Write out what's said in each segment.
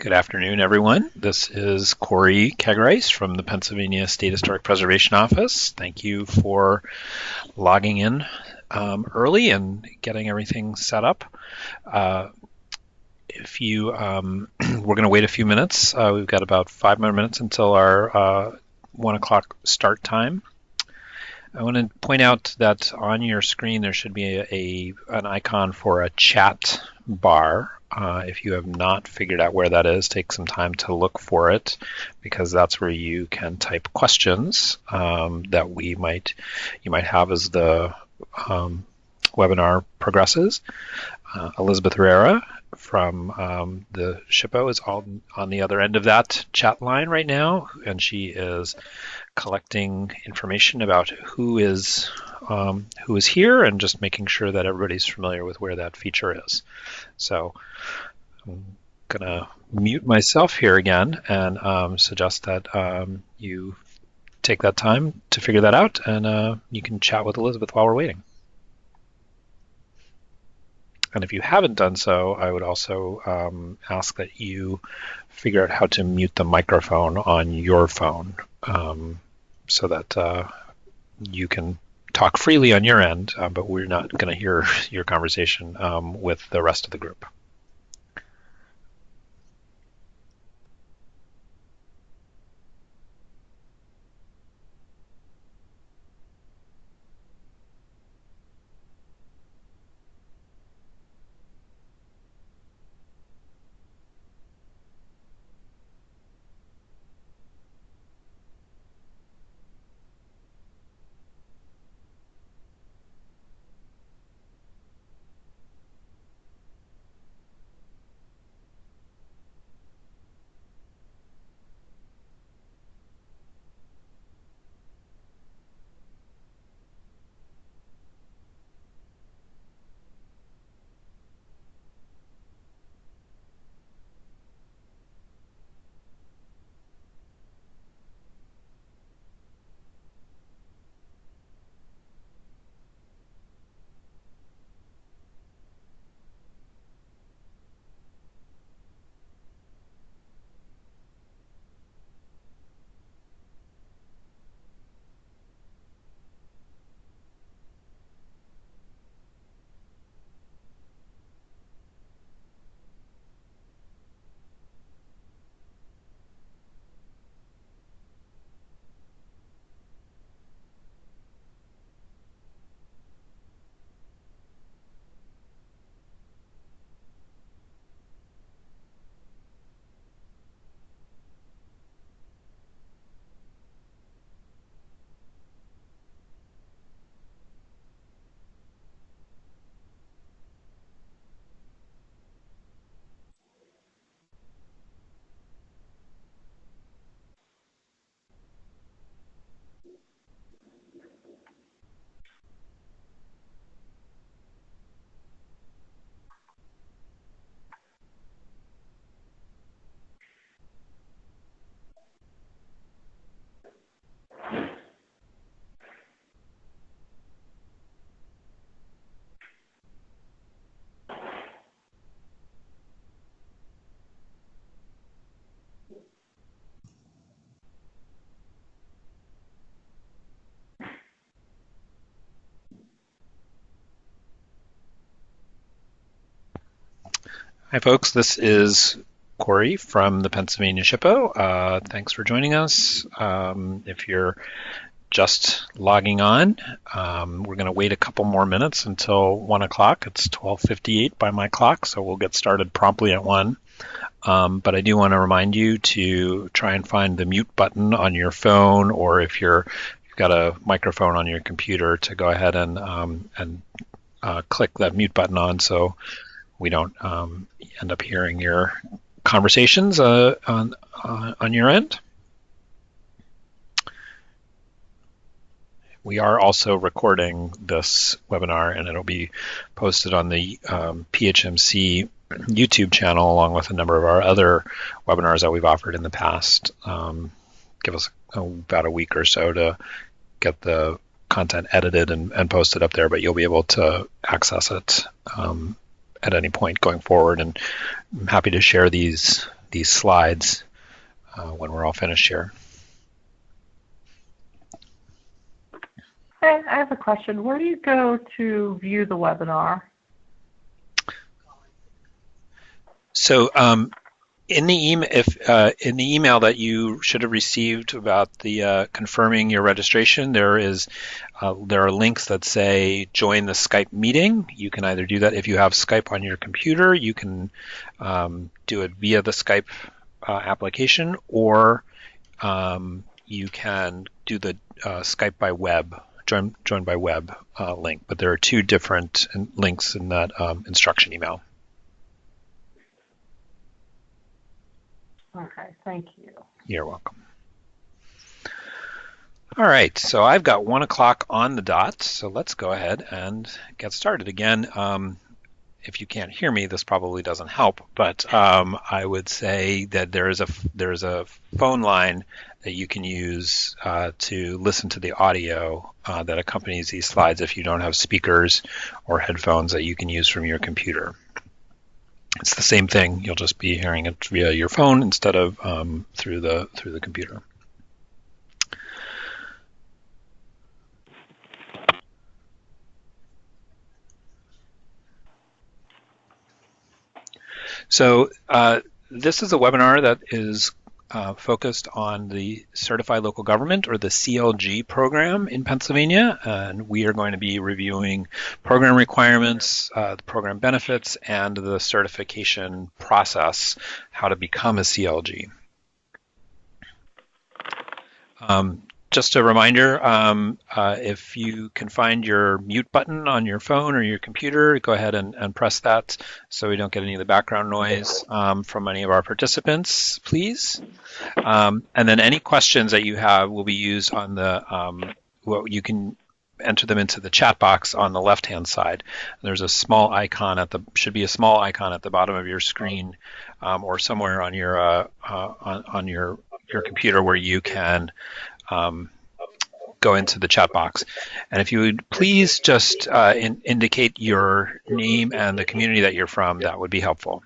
Good afternoon, everyone. This is Corey Kegrice from the Pennsylvania State Historic Preservation Office. Thank you for logging in early and getting everything set up. We're going to wait a few minutes. We've got about 5 more minutes until our 1 o'clock start time. I want to point out that on your screen there should be an icon for a chat bar. If you have not figured out where that is, take some time to look for it, because that's where you can type questions that you might have as the webinar progresses. Elizabeth Herrera from the SHPO is on the other end of that chat line right now, and she is collecting information about who is here and just making sure that everybody's familiar with where that feature is. So I'm gonna mute myself here again and suggest that you take that time to figure that out, and you can chat with Elizabeth while we're waiting. And if you haven't done so, I would also ask that you figure out how to mute the microphone on your phone so that you can talk freely on your end, but we're not going to hear your conversation with the rest of the group. Hi, folks. This is Corey from the Pennsylvania SHPO. Thanks for joining us. If you're just logging on, we're going to wait a couple more minutes until 1 o'clock. It's 12:58 by my clock, so we'll get started promptly at 1. But I do want to remind you to try and find the mute button on your phone, or if you've got a microphone on your computer, to go ahead and click that mute button on, so we don't end up hearing your conversations on your end. We are also recording this webinar, and it'll be posted on the PHMC YouTube channel, along with a number of our other webinars that we've offered in the past. Give us about a week or so to get the content edited and posted up there, but you'll be able to access it at any point going forward. And I'm happy to share these these slides when we're all finished here. Hey, I have a question. Where do you go to view the webinar? So in the email, in the email that you should have received about the confirming your registration, there are links that say join the Skype meeting. You can either do that if you have Skype on your computer. You can do it via the Skype application, or you can do the Skype by web, join by web link. But there are two different links in that instruction email. Okay, thank you. You're welcome. All right, so I've got 1 o'clock on the dot, so let's go ahead and get started. Again, if you can't hear me, this probably doesn't help, but I would say that there's a phone line that you can use to listen to the audio that accompanies these slides if you don't have speakers or headphones that you can use from your computer. It's the same thing. You'll just be hearing it via your phone instead of through the computer. So this is a webinar that is focused on the Certified Local Government, or the CLG program in Pennsylvania, and we are going to be reviewing program requirements, the program benefits, and the certification process, how to become a CLG. Just a reminder, if you can find your mute button on your phone or your computer, go ahead and press that so we don't get any of the background noise from any of our participants, please. And then any questions that you have will be used on the, well, you can enter them into the chat box on the left-hand side. There's a small icon should be a small icon at the bottom of your screen or somewhere on your your computer where you can go into the chat box. And if you would please just indicate your name and the community that you're from, that would be helpful.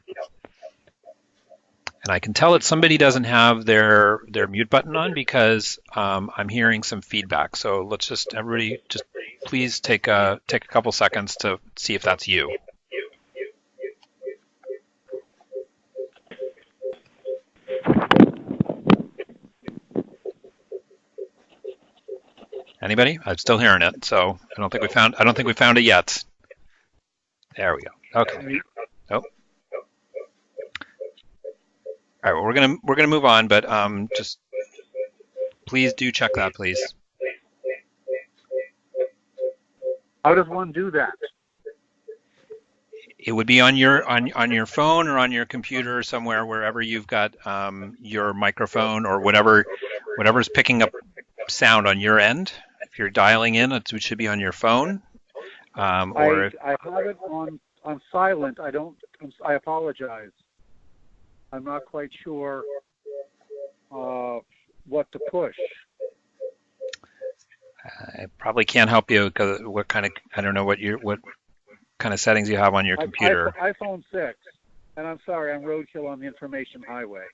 And I can tell that somebody doesn't have their mute button on because I'm hearing some feedback. So let's just, everybody, just please take a couple seconds to see if that's you. Anybody? I'm still hearing it, so I don't think we found it yet. There we go. Okay. Oh. All right. Well, we're gonna move on, but just please do check that, please. How does one do that? It would be on your phone or on your computer or somewhere, wherever you've got your microphone or whatever's picking up sound on your end. If you're dialing in, it should be on your phone. I have it on silent. I apologize. I'm not quite sure what to push. I probably can't help you because I don't know what kind of settings you have on your computer. iPhone 6, and I'm sorry, I'm roadkill on the information highway.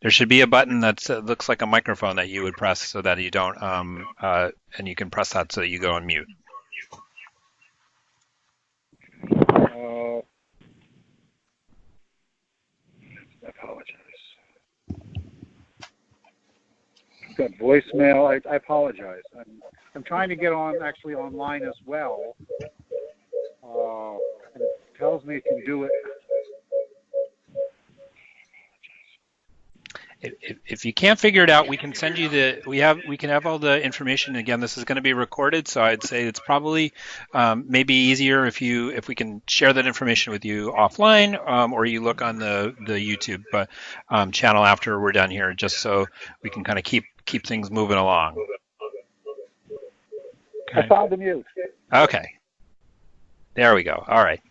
There should be a button that looks like a microphone that you would press so that you don't, and you can press that so that you go on mute. I apologize. I've got voicemail. I apologize. I'm trying to get actually online as well. And it tells me it can do it. If you can't figure it out, we can send you we can have all the information. Again, this is going to be recorded, so I'd say it's probably maybe easier if we can share that information with you offline, or you look on the YouTube channel after we're done here, just so we can kind of keep things moving along. Okay. I found the mute. Okay. There we go. All right.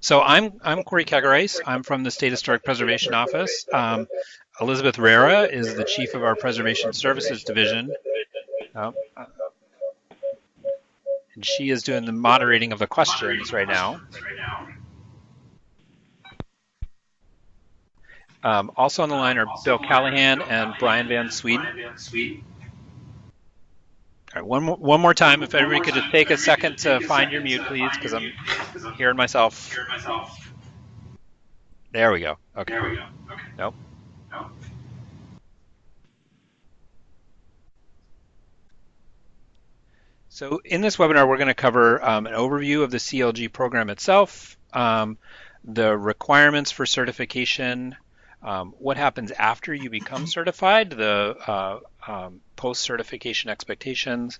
So I'm Corey Kagarais. I'm from the State Historic Preservation Office. Elizabeth Rera is the chief of our Preservation Services Division. And she is doing the moderating of the questions right now. Also on the line are Bill Callahan and Brian Van Sweden. All right, one more time, if everybody could just take a second to find your mute, please, because I'm hearing myself. There we go. Okay. Nope. So in this webinar, we're going to cover an overview of the CLG program itself, the requirements for certification, what happens after you become certified, the post-certification expectations,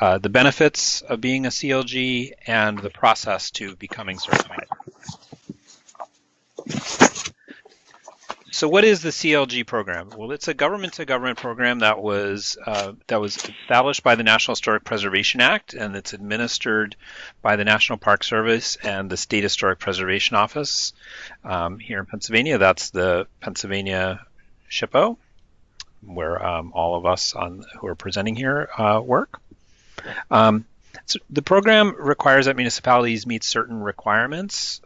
the benefits of being a CLG, and the process to becoming certified. So what is the CLG program? Well, it's a government-to-government program that was established by the National Historic Preservation Act, and it's administered by the National Park Service and the State Historic Preservation Office here in Pennsylvania. That's the Pennsylvania SHPO, where all of us who are presenting here work. So the program requires that municipalities meet certain requirements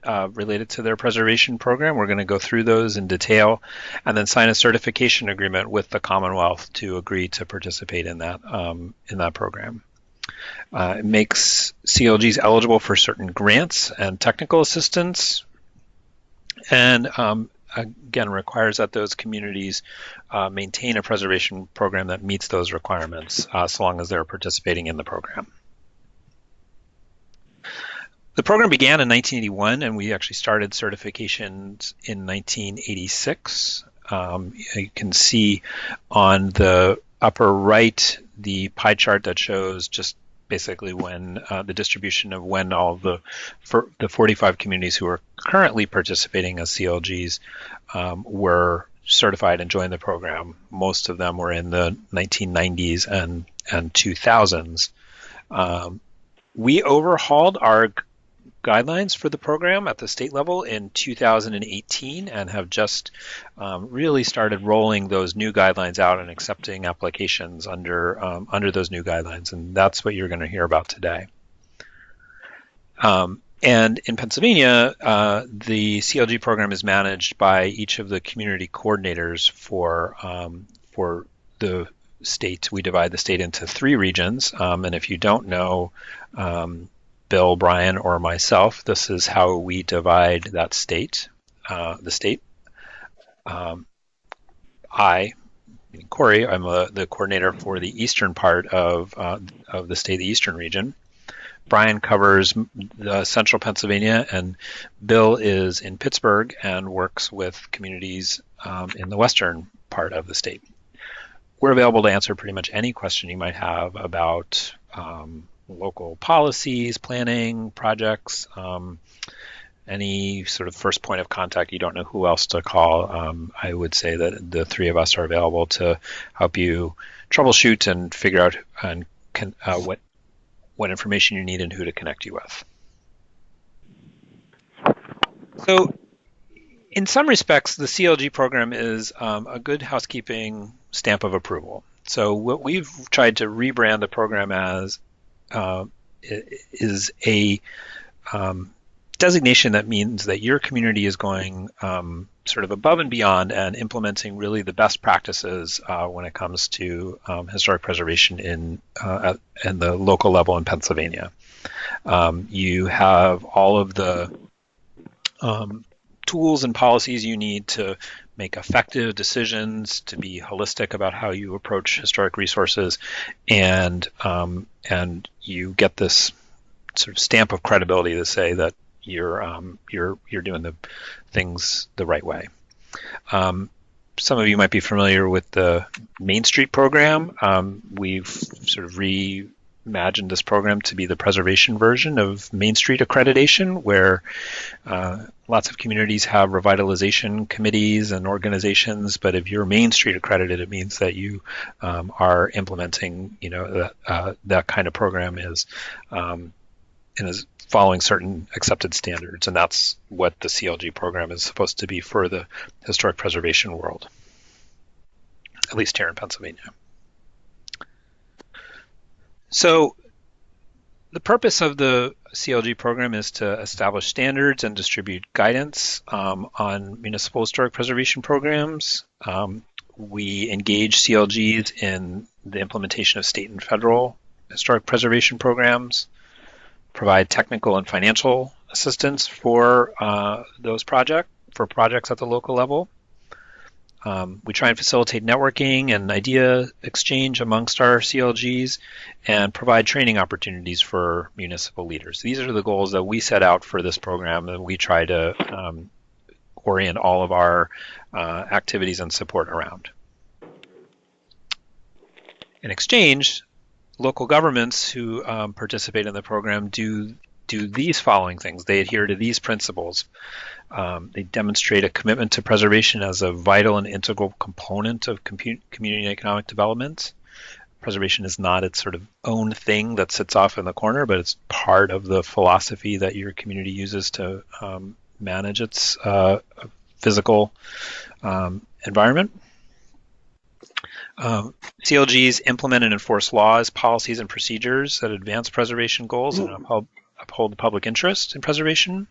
related to their preservation program. We're going to go through those in detail and then sign a certification agreement with the Commonwealth to agree to participate in that program. It makes CLGs eligible for certain grants and technical assistance, and again requires that those communities maintain a preservation program that meets those requirements so long as they're participating in the program. The program began in 1981, and we actually started certifications in 1986. You can see on the upper right the pie chart that shows just basically when the distribution of when all of the 45 communities who are currently participating as CLGs were certified and joined the program. Most of them were in the 1990s and 2000s. We overhauled our guidelines for the program at the state level in 2018 and have just really started rolling those new guidelines out and accepting applications under those new guidelines, and that's what you're going to hear about today. And in Pennsylvania, the CLG program is managed by each of the community coordinators for the state. We divide the state into 3 regions, and if you don't know Bill, Brian, or myself, this is how we divide that state, the state. Corey, I'm the coordinator for the eastern part of the state, the eastern region. Brian covers the central Pennsylvania, and Bill is in Pittsburgh and works with communities in the western part of the state. We're available to answer pretty much any question you might have about local policies, planning, projects, any sort of first point of contact. You don't know who else to call. I would say that the 3 of us are available to help you troubleshoot and figure out what information you need and who to connect you with. So in some respects, the CLG program is a good housekeeping stamp of approval. So what we've tried to rebrand the program as is a designation that means that your community is going sort of above and beyond and implementing really the best practices when it comes to historic preservation in the local level in Pennsylvania. You have all of the tools and policies you need to make effective decisions, to be holistic about how you approach historic resources, and you get this sort of stamp of credibility to say that you're doing the things the right way. Some of you might be familiar with the Main Street program. We've sort of reimagined this program to be the preservation version of Main Street accreditation, where lots of communities have revitalization committees and organizations, but if you're Main Street accredited, it means that you are implementing, that kind of program is following certain accepted standards, and that's what the CLG program is supposed to be for the historic preservation world, at least here in Pennsylvania. So The purpose of the CLG program is to establish standards and distribute guidance on municipal historic preservation programs. We engage CLGs in the implementation of state and federal historic preservation programs, provide technical and financial assistance for those projects at the local level. We try and facilitate networking and idea exchange amongst our CLGs and provide training opportunities for municipal leaders. These are the goals that we set out for this program, and we try to orient all of our activities and support around. In exchange, local governments who participate in the program do these following things. They adhere to these principles. They demonstrate a commitment to preservation as a vital and integral component of community and economic development. Preservation is not its sort of own thing that sits off in the corner, but it's part of the philosophy that your community uses to manage its physical environment. CLGs implement and enforce laws, policies, and procedures that advance preservation goals and uphold the public interest in preservation.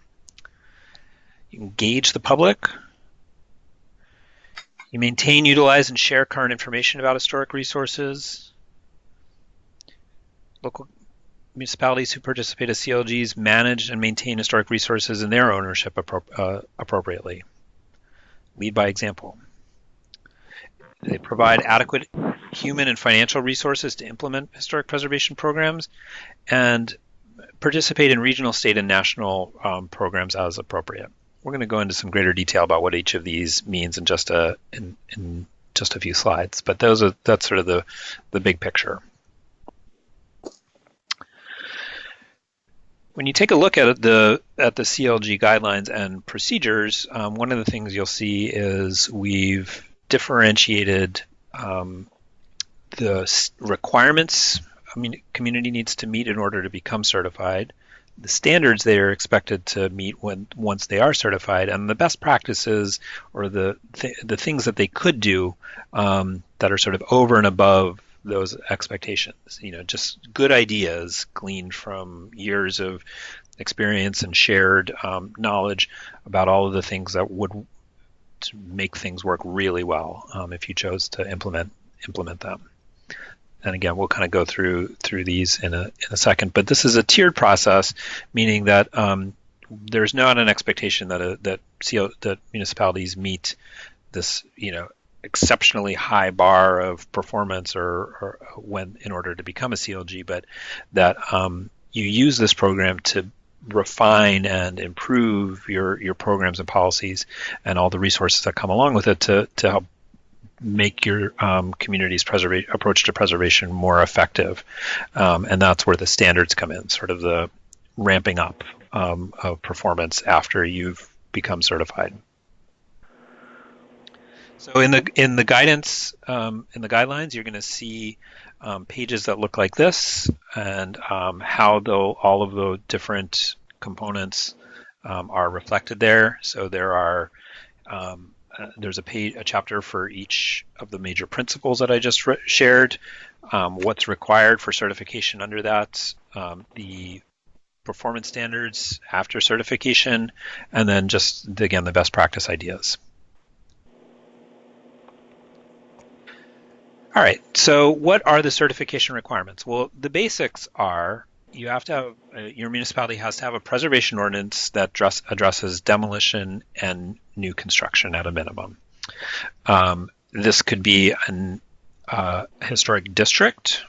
You engage the public. You maintain, utilize, and share current information about historic resources. Local municipalities who participate as CLGs manage and maintain historic resources in their ownership appropriately. Lead by example. They provide adequate human and financial resources to implement historic preservation programs and participate in regional, state, and national programs as appropriate. We're going to go into some greater detail about what each of these means in just a few slides, but that's sort of the big picture. When you take a look at the CLG guidelines and procedures, one of the things you'll see is we've differentiated the requirements community needs to meet in order to become certified, the standards they are expected to meet once they are certified, and the best practices or the things that they could do that are sort of over and above those expectations. Just good ideas gleaned from years of experience and shared knowledge about all of the things that would make things work really well if you chose to implement them. And again, we'll kind of go through these in a second. But this is a tiered process, meaning that there's not an expectation that municipalities meet this exceptionally high bar of performance or when in order to become a CLG, but that you use this program to refine and improve your programs and policies and all the resources that come along with it to help make your community's approach to preservation more effective. And that's where the standards come in, sort of the ramping up of performance after you've become certified. So in the guidance, in the guidelines, you're going to see pages that look like this, and how all of the different components are reflected there. So there's a chapter for each of the major principles that I just shared, what's required for certification under that, the performance standards after certification, and then just, again, the best practice ideas. All right, so what are the certification requirements? Well, the basics are you have to have, your municipality has to have a preservation ordinance that addresses demolition and new construction at a minimum. This could be a historic district,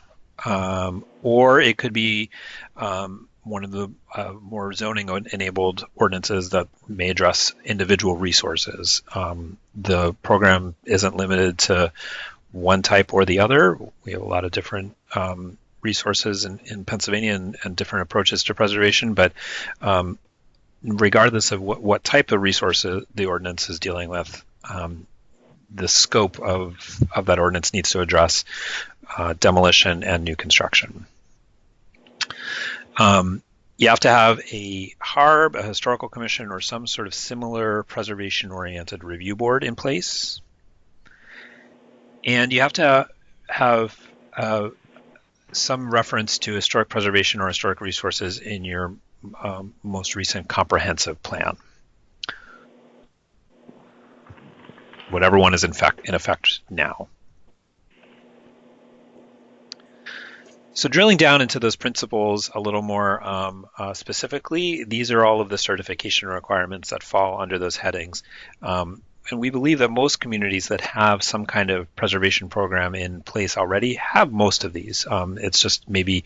or it could be one of the more zoning-enabled ordinances that may address individual resources. The program isn't limited to one type or the other. We have a lot of different resources in Pennsylvania and different approaches to preservation, but regardless of what type of resources the ordinance is dealing with, the scope of that ordinance needs to address demolition and new construction. You have to have a HARB, a historical commission, or some sort of similar preservation-oriented review board in place. And you have to have some reference to historic preservation or historic resources in your most recent comprehensive plan. Whatever one is in effect now. So drilling down into those principles a little more specifically, these are all of the certification requirements that fall under those headings. And we believe that most communities that have some kind of preservation program in place already have most of these. It's just maybe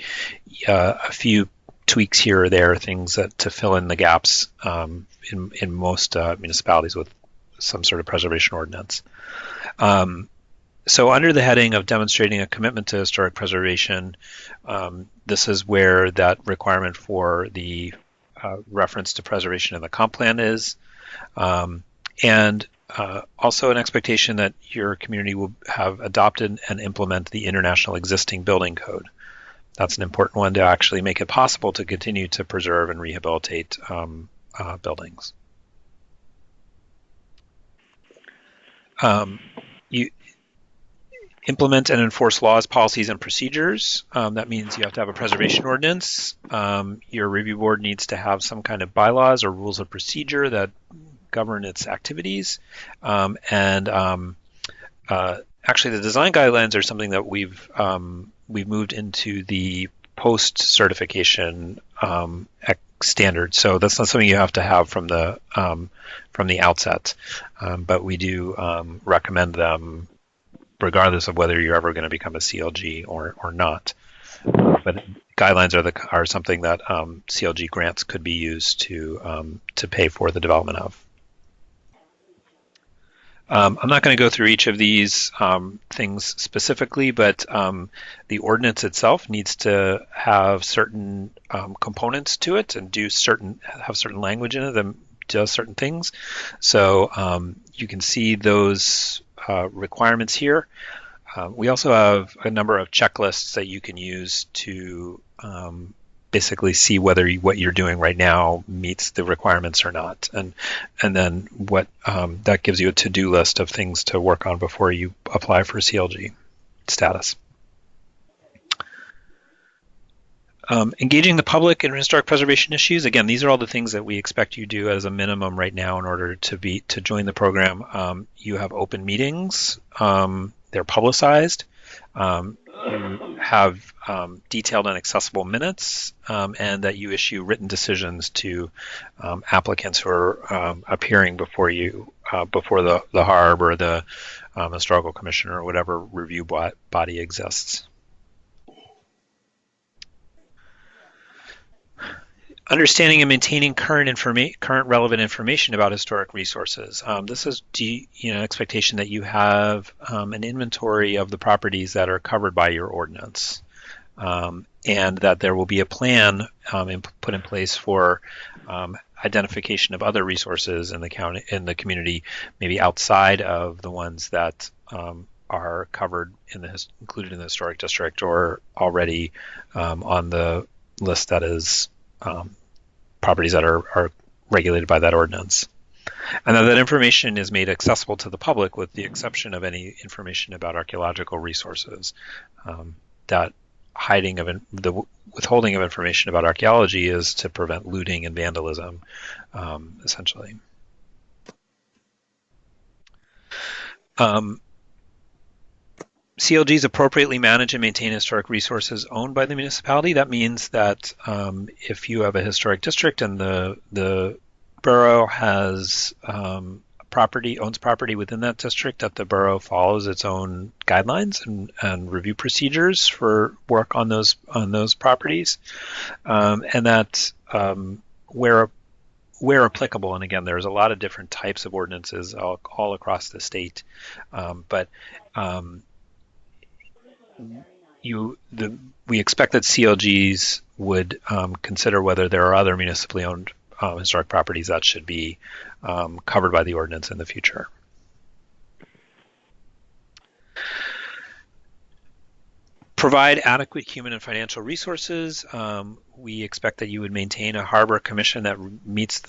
a few tweaks here or there, things that to fill in the gaps in most municipalities with some sort of preservation ordinance. So under the heading of demonstrating a commitment to historic preservation, this is where that requirement for the reference to preservation in the comp plan is. And also an expectation that your community will have adopted and implement the International Existing Building Code. That's an important one to actually make it possible to continue to preserve and rehabilitate buildings. You implement and enforce laws, policies, and procedures. That means you have to have a preservation ordinance. Your review board needs to have some kind of bylaws or rules of procedure that govern its activities. Actually, the design guidelines are something that we've moved into the post-certification standard. So that's not something you have to have from the outset, but we do recommend them regardless of whether you're ever going to become a CLG or not. But guidelines are something that CLG grants could be used to pay for the development of. I'm not going to go through each of these things specifically, but the ordinance itself needs to have certain components to it and have certain language in it that does certain things. So you can see those requirements here. We also have a number of checklists that you can use to basically see whether what you're doing right now meets the requirements or not, and then what that gives you a to-do list of things to work on before you apply for CLG status. Engaging the public in historic preservation issues. Again, these are all the things that we expect you do as a minimum right now in order to join the program. You have open meetings. They're publicized. You have detailed and accessible minutes, and that you issue written decisions to applicants who are appearing before you, before the HARB or the Historical Commission or whatever review body exists. Understanding and maintaining current relevant information about historic resources. This is an expectation that you have an inventory of the properties that are covered by your ordinance, and that there will be a plan put in place for identification of other resources in the community, maybe outside of the ones that are covered included in the historic district or already on the list that is properties that are regulated by that ordinance. And that information is made accessible to the public with the exception of any information about archaeological resources. That the withholding of information about archaeology is to prevent looting and vandalism, essentially. CLGs appropriately manage and maintain historic resources owned by the municipality. That means that if you have a historic district and the borough has owns property within that district, that the borough follows its own guidelines and review procedures for work on those properties, and that where applicable, and again, there's a lot of different types of ordinances all across the state, but we expect that CLGs would consider whether there are other municipally owned historic properties that should be covered by the ordinance in the future. Provide adequate human and financial resources. We expect that you would maintain a harbor commission that meets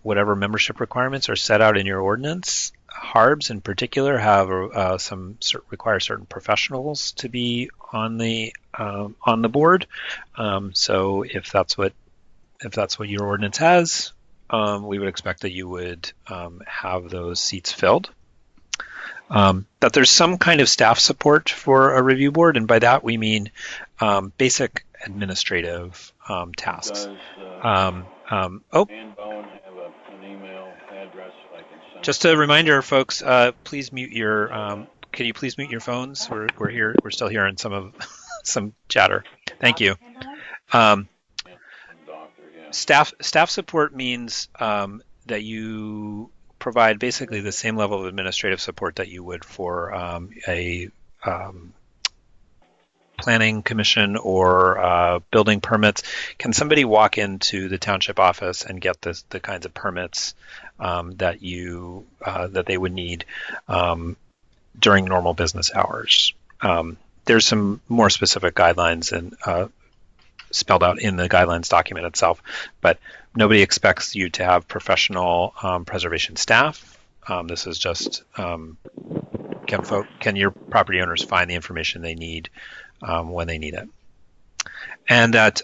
whatever membership requirements are set out in your ordinance. HARBs in particular have require certain professionals to be on the board. So if that's what your ordinance has, we would expect that you would have those seats filled. That there's some kind of staff support for a review board, and by that we mean basic administrative tasks. Does Dan Bowen have an email address I can send? Just a reminder, folks, please mute your. Can you please mute your phones? We're here. We're still hearing some chatter. Thank you. Staff support means that you provide basically the same level of administrative support that you would for a planning commission or building permits. Can somebody walk into the township office and get the kinds of permits that they would need during normal business hours? There's some more specific guidelines and spelled out in the guidelines document itself, but nobody expects you to have professional preservation staff. This is just can your property owners find the information they need when they need it, and that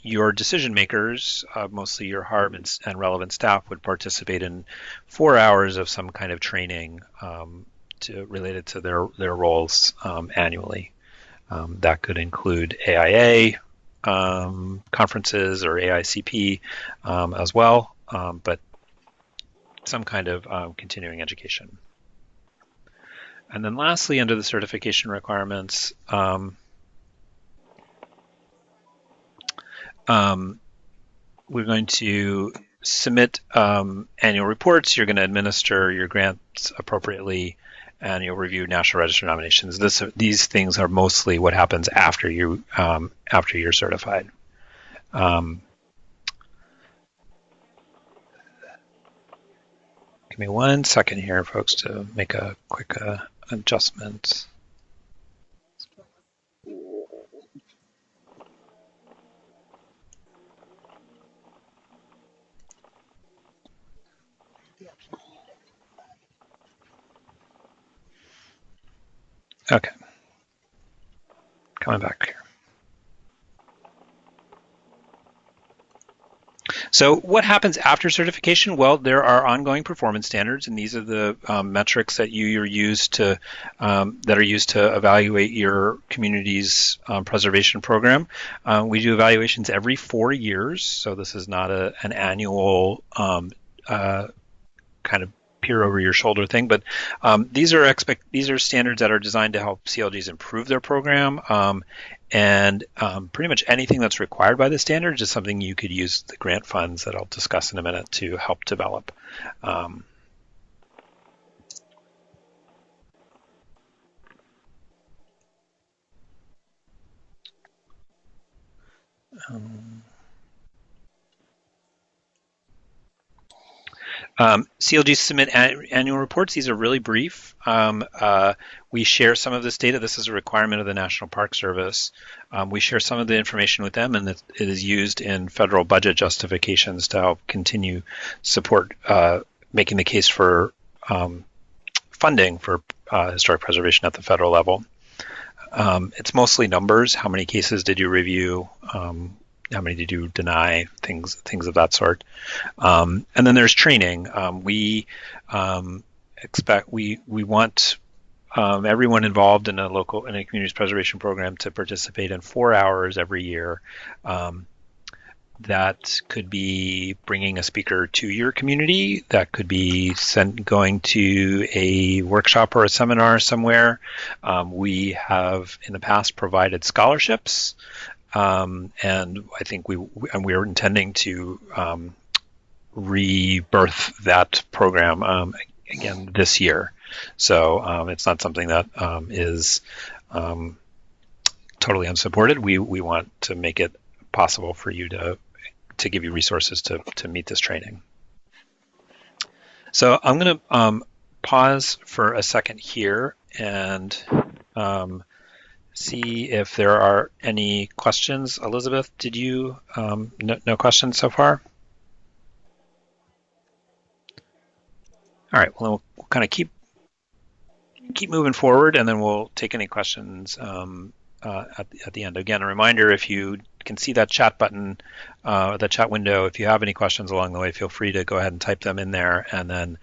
your decision makers, mostly your HARB and relevant staff, would participate in 4 hours of some kind of training related to their roles annually. That could include AIA conferences or AICP as well, but some kind of continuing education. And then lastly, under the certification requirements, we're going to submit annual reports. You're going to administer your grants appropriately, and you'll review National Register nominations. These things are mostly what happens after you're certified. Give me 1 second here, folks, to make a quick adjustment. Okay, coming back here. So what happens after certification? Well, there are ongoing performance standards, and these are the metrics that that are used to evaluate your community's preservation program. We do evaluations every 4 years, so this is not an annual kind of peer over your shoulder thing, but these are standards that are designed to help CLGs improve their program, and pretty much anything that's required by the standards is something you could use the grant funds that I'll discuss in a minute to help develop. CLGs submit annual reports. These are really brief. We share some of this data. This is a requirement of the National Park Service. We share some of the information with them, and it is used in federal budget justifications to help continue support making the case for funding for historic preservation at the federal level. It's mostly numbers. How many cases did you review? How many did you deny? Things of that sort. And then there's training. We want everyone involved in a community's preservation program to participate in 4 hours every year. That could be bringing a speaker to your community. That could be going to a workshop or a seminar somewhere. We have in the past provided scholarships. And I think we're intending to rebirth that program again this year. So it's not something that is totally unsupported. We want to make it possible for you to give you resources to meet this training. So I'm going to pause for a second here and see if there are any questions. Elizabeth, did you, no questions so far? All right, well, we'll kind of keep moving forward, and then we'll take any questions at the end. Again, a reminder, if you can see that chat button, the chat window, if you have any questions along the way, feel free to go ahead and type them in there, and then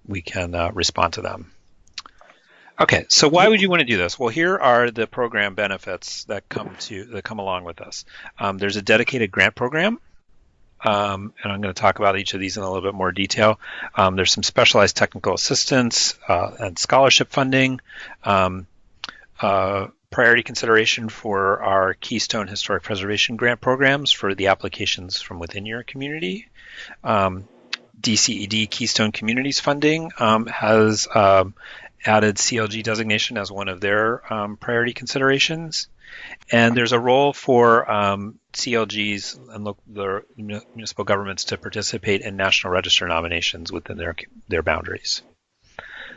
we can respond to them. Okay, so why would you want to do this? Well, here are the program benefits that come along with this. There's a dedicated grant program, and I'm going to talk about each of these in a little bit more detail. There's some specialized technical assistance and scholarship funding, priority consideration for our Keystone Historic Preservation Grant programs for the applications from within your community. DCED Keystone Communities Funding has added CLG designation as one of their priority considerations. And there's a role for CLGs and the municipal governments to participate in National Register nominations within their boundaries.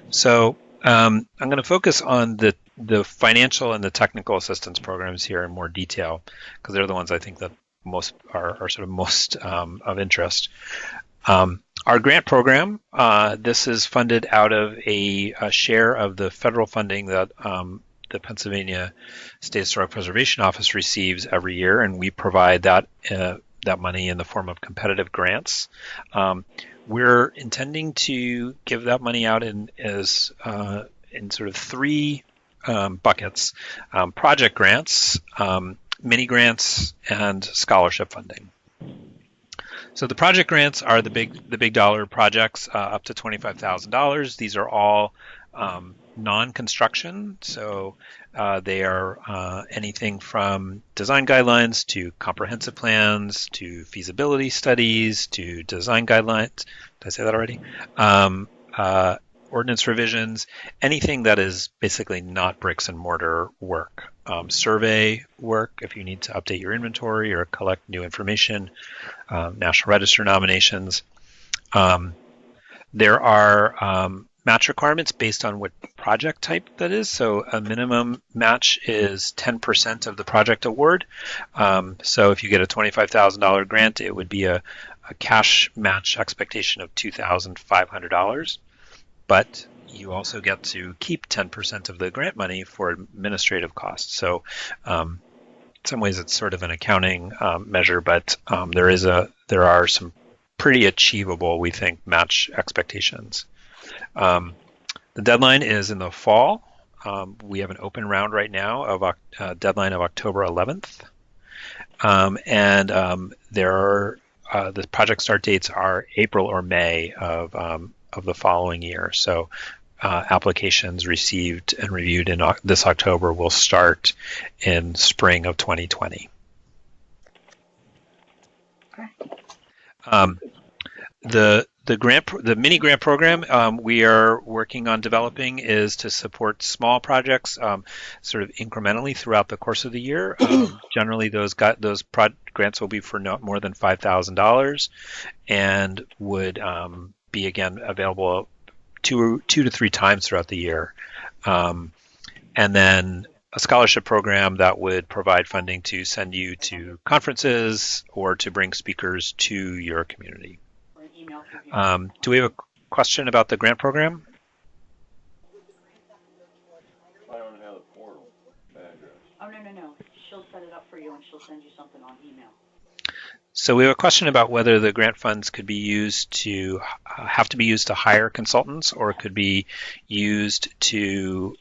So I'm going to focus on the financial and the technical assistance programs here in more detail, because they're the ones I think that most are sort of most of interest. Our grant program, this is funded out of a share of the federal funding that the Pennsylvania State Historic Preservation Office receives every year, and we provide that money in the form of competitive grants. We're intending to give that money out in sort of three buckets: project grants, mini grants, and scholarship funding. So the project grants are the big dollar projects up to $25,000. These are all non-construction, so they are anything from design guidelines to comprehensive plans to feasibility studies to design guidelines. Did I say that already? Ordinance revisions, anything that is basically not bricks and mortar work. Survey work, if you need to update your inventory or collect new information, National Register nominations. There are match requirements based on what project type that is. So a minimum match is 10% of the project award. So if you get a $25,000 grant, it would be a cash match expectation of $2,500. But you also get to keep 10% of the grant money for administrative costs. So in some ways it's sort of an accounting measure, but there are some pretty achievable, we think, match expectations. The deadline is in the fall. We have an open round right now of deadline of October 11th. The project start dates are April or May of the following year. So applications received and reviewed in this October will start in spring of 2020. The mini grant program we are working on developing is to support small projects sort of incrementally throughout the course of the year. Generally, those grants will be for no more than $5,000 and would be again available two to three times throughout the year. And then a scholarship program that would provide funding to send you to conferences or to bring speakers to your community. Do we have a question about the grant program? I don't have the portal address. Oh, no. She'll set it up for you and she'll send you something on email. So we have a question about whether the grant funds could be used to have to be used to hire consultants, or it could be used to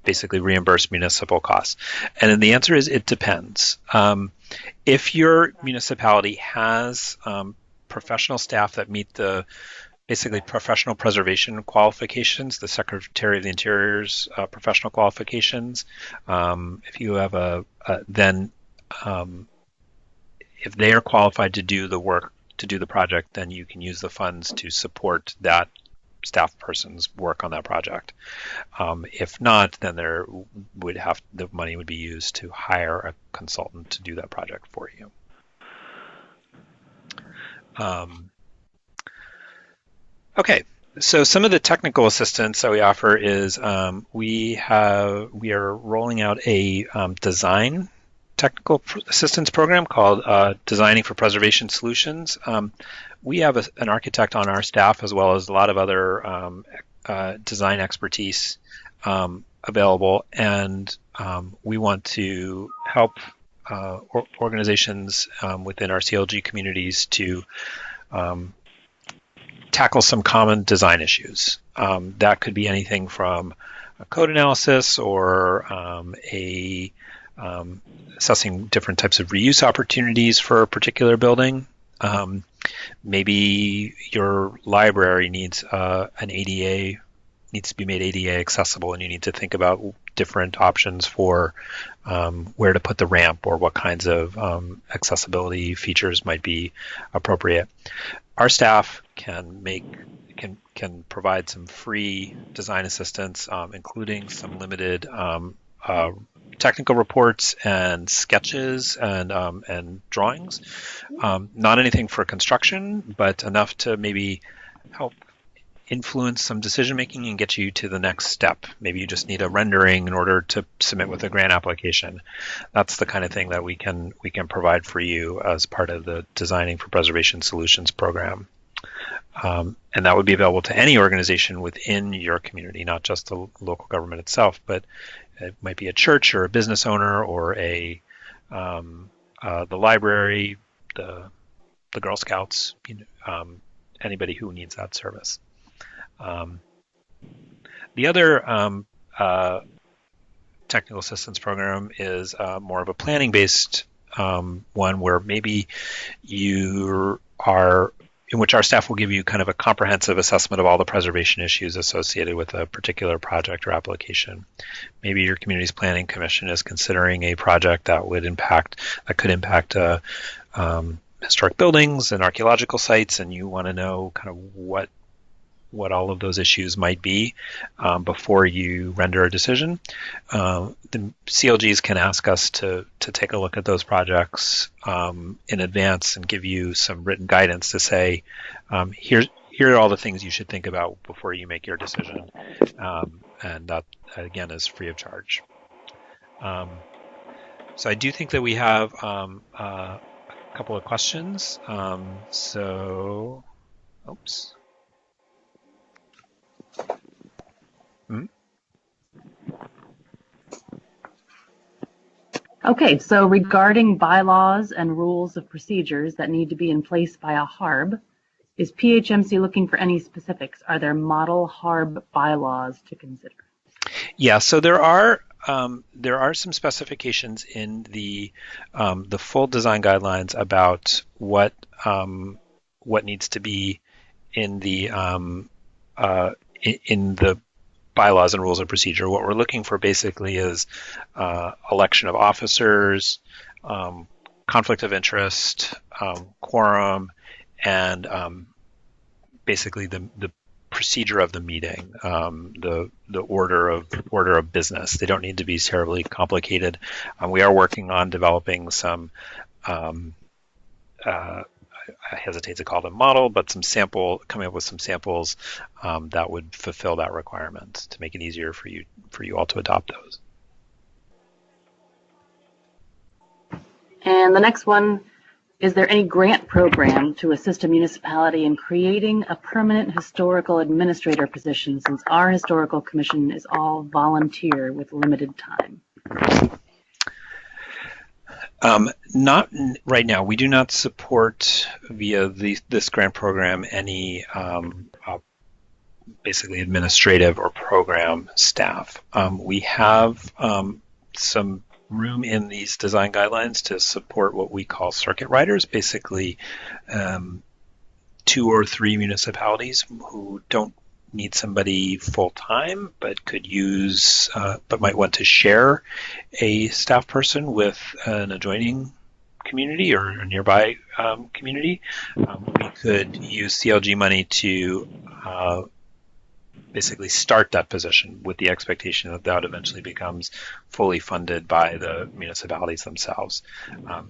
basically reimburse municipal costs. And then the answer is it depends. If your municipality has professional staff that meet the basically professional preservation qualifications, the Secretary of the Interior's professional qualifications, if you have if they are qualified to do the work, to do the project, then you can use the funds to support that staff person's work on that project. If not, then the money would be used to hire a consultant to do that project for you. Okay, so some of the technical assistance that we offer is we are rolling out a design technical assistance program called Designing for Preservation Solutions. We have an architect on our staff as well as a lot of other design expertise available, and we want to help organizations within our CLG communities to tackle some common design issues. That could be anything from a code analysis or assessing different types of reuse opportunities for a particular building. Maybe your library needs needs to be made ADA accessible, and you need to think about different options for where to put the ramp or what kinds of accessibility features might be appropriate. Our staff can provide some free design assistance, including some limited technical reports and sketches and drawings. Not anything for construction, but enough to maybe help influence some decision making and get you to the next step. Maybe you just need a rendering in order to submit with a grant application. That's the kind of thing that we can provide for you as part of the Designing for Preservation Solutions program. And that would be available to any organization within your community, not just the local government itself, but it might be a church or a business owner or the library, the Girl Scouts, anybody who needs that service. The other technical assistance program is more of a planning-based one where maybe in which our staff will give you kind of a comprehensive assessment of all the preservation issues associated with a particular project or application. Maybe your community's planning commission is considering a project that could impact historic buildings and archaeological sites, and you want to know kind of what all of those issues might be before you render a decision. The CLGs can ask us to take a look at those projects in advance and give you some written guidance to say, here are all the things you should think about before you make your decision. And that, again, is free of charge. So I do think that we have a couple of questions. Oops. Okay, so regarding bylaws and rules of procedures that need to be in place by a HARB, is PHMC looking for any specifics? Are there model HARB bylaws to consider? Yeah, so there are some specifications in the full design guidelines about what needs to be in the bylaws and rules of procedure. What we're looking for basically is election of officers, conflict of interest, quorum, and basically the procedure of the meeting, the order of business. They don't need to be terribly complicated. We are working on developing some I hesitate to call them model, but coming up with some samples that would fulfill that requirement to make it easier for you all to adopt those. And the next one, is there any grant program to assist a municipality in creating a permanent historical administrator position, since our historical commission is all volunteer with limited time? Not right now. We do not support via this grant program any basically administrative or program staff. We have some room in these design guidelines to support what we call circuit riders, basically 2 or 3 municipalities who don't need somebody full-time but could use but might want to share a staff person with an adjoining community or a nearby community. We could use CLG money to basically start that position with the expectation that eventually becomes fully funded by the municipalities themselves.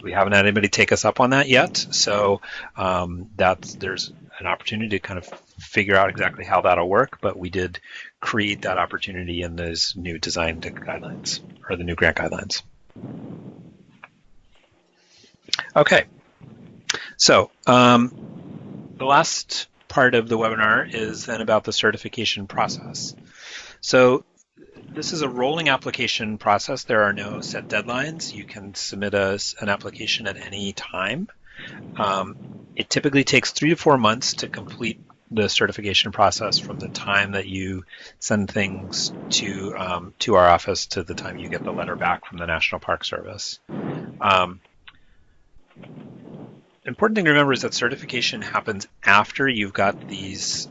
We haven't had anybody take us up on that yet, so there's an opportunity to kind of figure out exactly how that'll work, but we did create that opportunity in those new design guidelines, or the new grant guidelines. Okay, so the last part of the webinar is then about the certification process. So this is a rolling application process. There are no set deadlines. You can submit an application at any time. It typically takes 3 to 4 months to complete the certification process from the time that you send things to our office to the time you get the letter back from the National Park Service. Important thing to remember is that certification happens after you've got these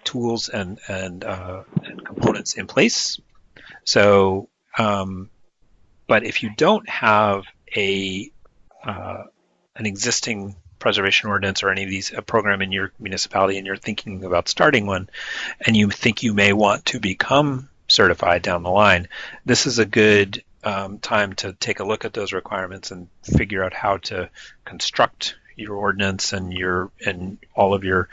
tools and components in place. So, but if you don't have an existing preservation ordinance or any of these program in your municipality and you're thinking about starting one and you think you may want to become certified down the line, this is a good time to take a look at those requirements and figure out how to construct your ordinance and all of your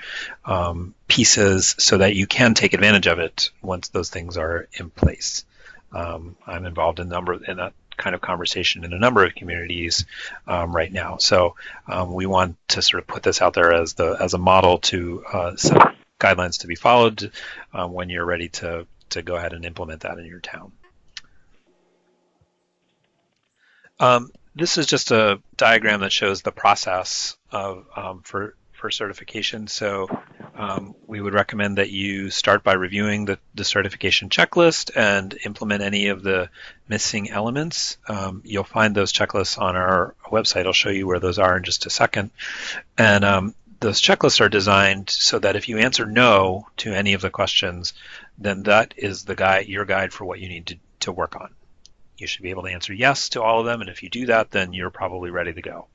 pieces so that you can take advantage of it once those things are in place. I'm involved in that kind of conversation in a number of communities right now. So we want to sort of put this out there as a model to set guidelines to be followed when you're ready to go ahead and implement that in your town. This is just a diagram that shows the process of for certification. So we would recommend that you start by reviewing the certification checklist and implement any of the missing elements. You'll find those checklists on our website. I'll show you where those are in just a second. And those checklists are designed so that if you answer no to any of the questions, then that is your guide for what you need to work on. You should be able to answer yes to all of them, and if you do that, then you're probably ready to go.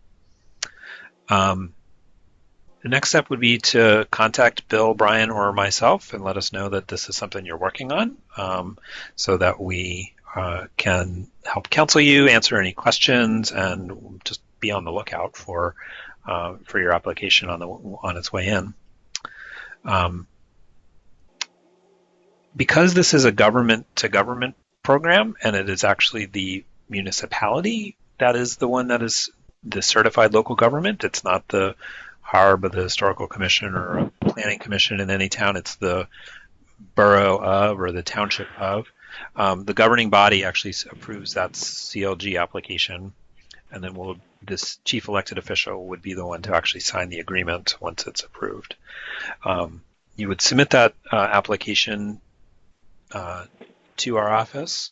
The next step would be to contact Bill, Brian, or myself and let us know that this is something you're working on so that we can help counsel you, answer any questions, and just be on the lookout for your application on its way in. Because this is a government-to-government program, and it is actually the municipality that is the one that is the certified local government. It's not the HARB or the Historical Commission or a planning commission in any town. It's the borough of or the township of. The governing body actually approves that CLG application, and then this chief elected official would be the one to actually sign the agreement once it's approved. You would submit that application to our office.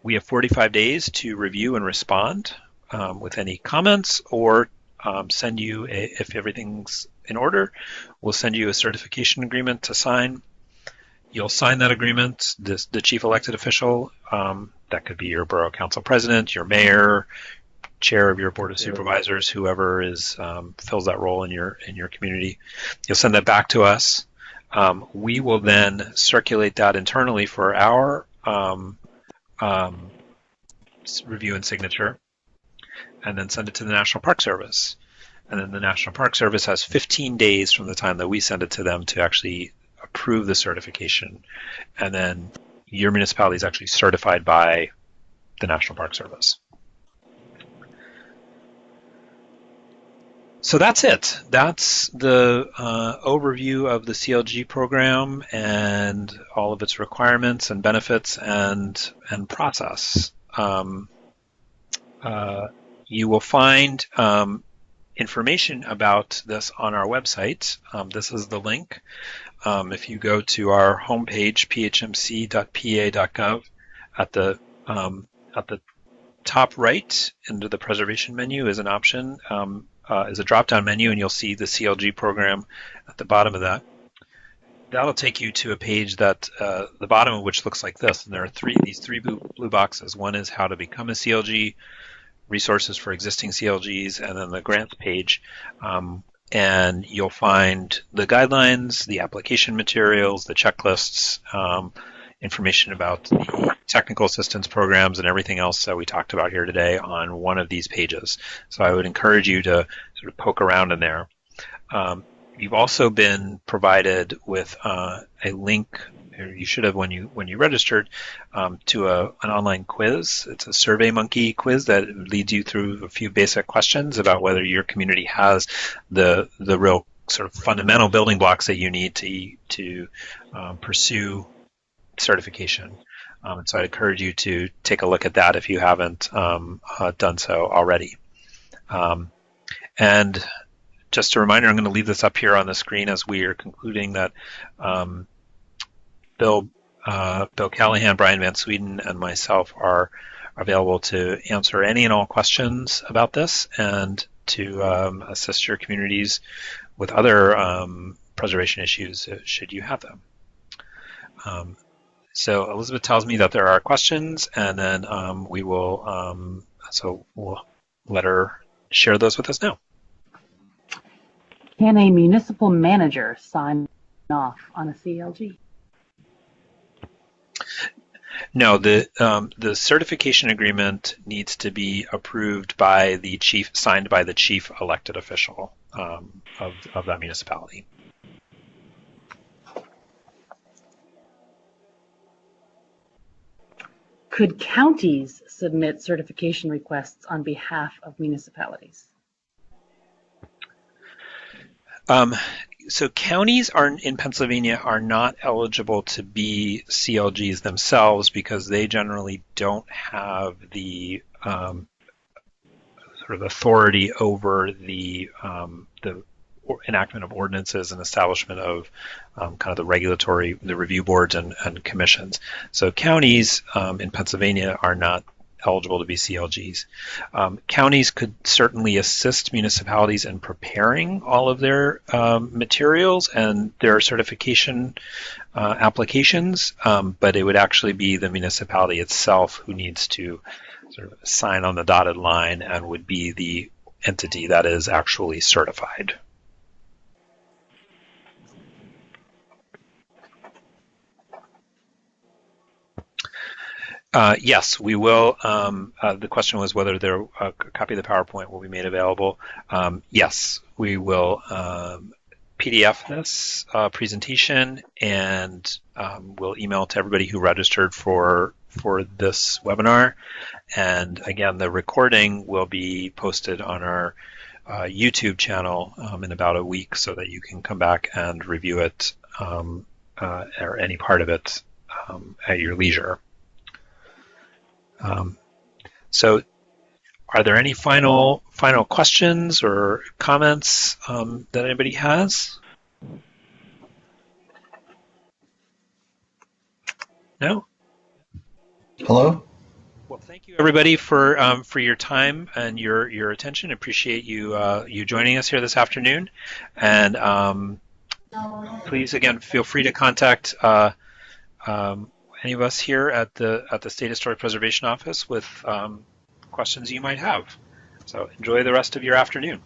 We have 45 days to review and respond with any comments, or send you, if everything's in order, we'll send you a certification agreement to sign. You'll sign that agreement, the chief elected official, that could be your borough council president, your mayor, chair of your board of supervisors, whoever fills that role in your community. You'll send that back to us. We will then circulate that internally for our review and signature, and then send it to the National Park Service. And then the National Park Service has 15 days from the time that we send it to them to actually approve the certification. And then your municipality is actually certified by the National Park Service. So that's it. That's the overview of the CLG program and all of its requirements and benefits and process. You will find information about this on our website. This is the link. If you go to our homepage, phmc.pa.gov, at the top right under the preservation menu is an option. Is a drop-down menu, and you'll see the CLG program at the bottom of that. That'll take you to a page that the bottom of which looks like this, and there are these three blue boxes. One is how to become a CLG, resources for existing CLGs, and then the grants page. And you'll find the guidelines, the application materials, the checklists, information about the technical assistance programs and everything else that we talked about here today on one of these pages. So I would encourage you to sort of poke around in there. You've also been provided with a link you should have when you registered, to an online quiz. It's a SurveyMonkey quiz that leads you through a few basic questions about whether your community has the real sort of fundamental building blocks that you need to pursue certification. And so I'd encourage you to take a look at that if you haven't done so already. And just a reminder, I'm going to leave this up here on the screen as we are concluding, that Bill Callahan, Brian Van Sweden, and myself are available to answer any and all questions about this and to assist your communities with other preservation issues should you have them. So Elizabeth tells me that there are questions, and then we'll let her share those with us now. Can a municipal manager sign off on a CLG? No, the certification agreement needs to be approved by the chief, signed by the chief elected official of that municipality. Could counties submit certification requests on behalf of municipalities? So counties in Pennsylvania are not eligible to be CLGs themselves because they generally don't have the sort of authority over the enactment of ordinances and establishment of kind of the review boards and commissions. So counties in Pennsylvania are not eligible to be CLGs. Counties could certainly assist municipalities in preparing all of their materials and their certification applications, but it would actually be the municipality itself who needs to sort of sign on the dotted line and would be the entity that is actually certified. Yes, we will. The question was whether a copy of the PowerPoint will be made available. Yes, we will PDF this presentation, and we'll email to everybody who registered for this webinar. And again, the recording will be posted on our YouTube channel in about a week, so that you can come back and review it or any part of it at your leisure. So are there any final questions or comments that anybody has? No? Hello? Well, thank you everybody for your time and your attention. Appreciate you joining us here this afternoon. And please, again, feel free to contact any of us here at the State Historic Preservation Office with questions you might have. So enjoy the rest of your afternoon.